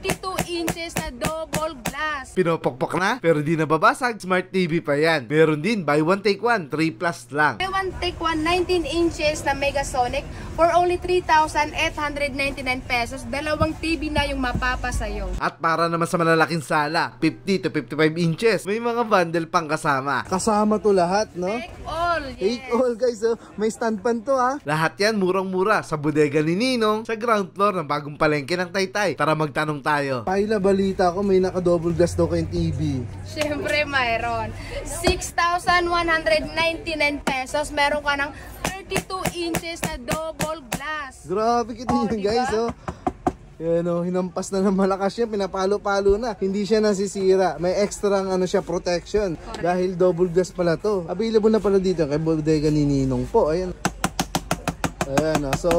32 inches na double glass. Pinopokpok na, pero di nababasag. Smart TV pa yan. Meron din, buy one take one, 3 plus lang. Buy one take one, 19 inches na Megasonic for only 3,899 pesos. Dalawang TV na yung mapapasayo. At para naman sa malalaking sala, 50 to 55 inches. May mga bundle pang kasama. Kasama to lahat, no? Take all, yes. Take all, guys. Oh. May stand pan to, ha? Lahat yan, murang-mura. Sa bodega ni Ninong, sa ground floor ng bagong palengke ng Taytay. Tara magtanong tayo. Paila, balita ko, may naka-double glass daw kayong TV. Siyempre mayroon. 6,199 pesos. Meron ka ng 32 inches na double glass. Grabe kita yun, diba? guys. Oh. Yan o, hinampas na ng malakas yan, pinapalo-palo na. Hindi siya nasisira. May extra ano siya, protection. Correct. Dahil double glass pala to. Available na pala dito kay bodega ni Ninong po. Ayan. Ayan o. So,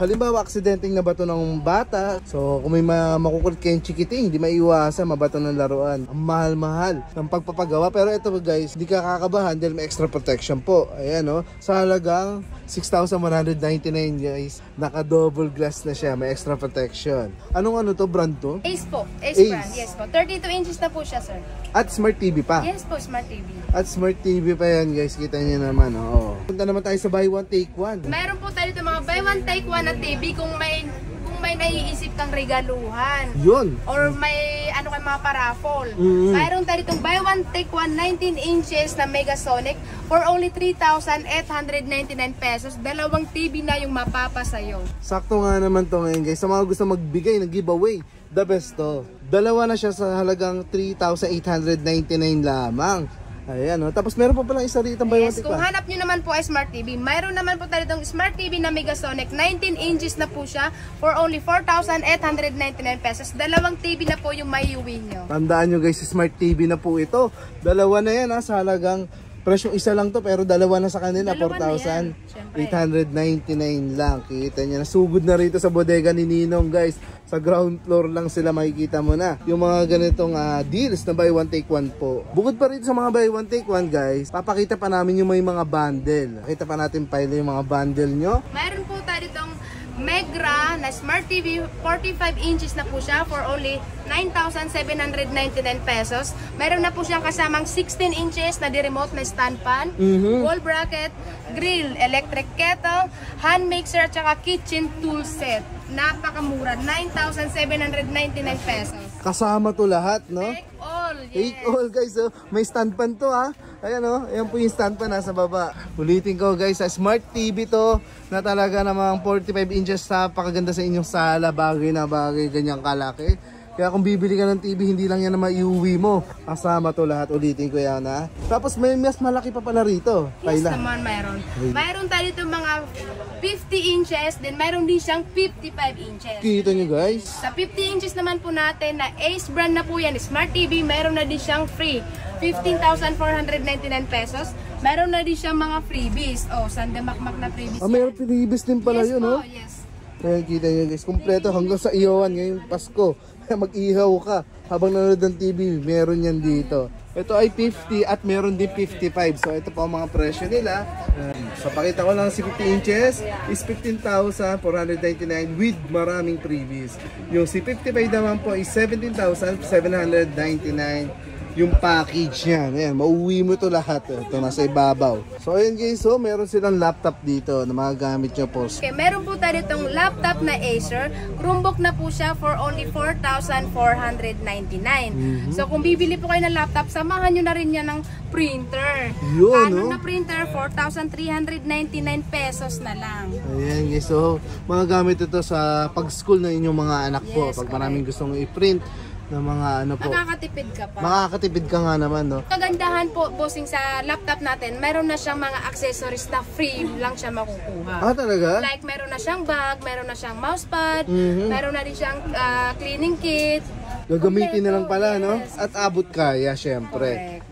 halimbawa, aksidenteng nabato ng bata. So, kung may makukulit kayong chikiting, hindi maiwasan, mabato ng laruan. Ang mahal-mahal ng pagpapagawa. Pero ito guys, hindi ka kakabahan dahil may extra protection po. Ayan o. Sa halagang 6,199 guys. Naka-double glass na siya. May extra protection. Anong ano to? Brand to? Ace po. Ace brand. Yes po. 32 inches na po siya, sir. At Smart TV pa? Yes po, Smart TV. At Smart TV pa yan guys. Kita niyo naman. Oh. Punta naman tayo sa buy one take one. Meron po tayo dito mga buy one take one na TV kung may naiisip kang regaluhan. Yun. Or may ano kay mga paraffol. Mayroon tayo itong buy one take one 19 inches na Megasonic for only 3,899 pesos. Dalawang TV na yung mapapasayo. Sakto nga naman to ngayon guys. Sa mga gusto magbigay ng giveaway, the best to. Dalawa na siya sa halagang 3,899 lamang. Ayan o. Tapos meron pa palang isa rito buy one take Kung one. hanap nyo naman po ay Smart TV, mayroon naman po tayo itong Smart TV na Megasonic. 19 inches na po siya for only 4,899 pesos. Dalawang TV na po yung maiuwi nyo. Tandaan nyo guys, Smart TV na po ito. Dalawa na yan ha, sa halagang presyong isa lang to, pero dalawa na sa kanila, 4,899 lang. Kita nyo, nasugod na rito sa bodega ni Ninong guys. Sa ground floor lang sila, makikita mo na yung mga ganitong deals na buy one take one po. Bukod pa rito sa mga buy one take one guys, papakita pa namin yung may mga bundle. Pakita pa natin pala yung mga bundle nyo. Mayroon po tayo itong Megra na Smart TV, 45 inches na po siya for only 9,799 pesos. Meron na po siyang kasamang 16 inches na di-remote na stand pan, wall bracket, grill, electric kettle, hand mixer at saka kitchen tool set. Napakamura, 9,799 pesos. Kasama to lahat, no? Take all, yes. Take all guys, oh. May stand pan to ha. Ayan oh, ayan po yung stand pan nasa baba. Ulitin ko guys, sa Smart TV to na talaga namang 45 inches sa pakaganda sa inyong sala, bagay na bagay, ganyang kalaki. Kaya kung bibili ka ng TV, hindi lang yan na maiuwi mo. Kasama to lahat, ulitin ko yan ha. Tapos may mas malaki pa pala rito. Yes Paila. naman, mayroon. Mayroon tayo dito mga 50 inches, then mayroon din siyang 55 inches. Kita nyo guys. Sa 50 inches naman po natin na Ace brand na po yan, Smart TV, mayroon na din siyang free. 15,499 pesos. Mayroon na din siyang mga freebies. Oh, sandamakmak na freebies. Mayroon freebies din pala yes yun, po, no? Yes. Kaya kita nyo guys, kumpleto hanggang sa iyawan ngayong Pasko. Kaya mag-ihaw ka habang nanonood ng TV, meron yan dito. Ito ay 50 at meron din 55. So ito po ang mga presyo nila. So pakita ko lang si 50 inches is 15,499 with maraming freebies. Yung si 55 naman po is 17,799 yung package niya. Ayan, mauwi mo to lahat. Ito nasa ibabaw. So ayan guys, so meron silang laptop dito na mga gamit nyo po. Okay, meron po tayo itong laptop na Acer. Chromebook na po siya for only 4,499. So kung bibili po kayo ng laptop, samahan nyo na rin yan ng printer. Yun, Canon no? na printer, 4,399 pesos na lang. Ayan guys, so mga gamit ito sa pag-school na inyong mga anak po. Yes, Pag maraming gustong i-print ng mga ano po. Makakatipid ka pa. Makakatipid ka nga naman, no? Kagandahan po, bossing, sa laptop natin, meron na siyang mga accessories na free lang siya makukuha. Ah, talaga? Like, meron na siyang bag, meron na siyang mousepad, meron na rin siyang cleaning kit. Gagamitin na lang pala, no? Yes. At abot kaya, syempre. Correct.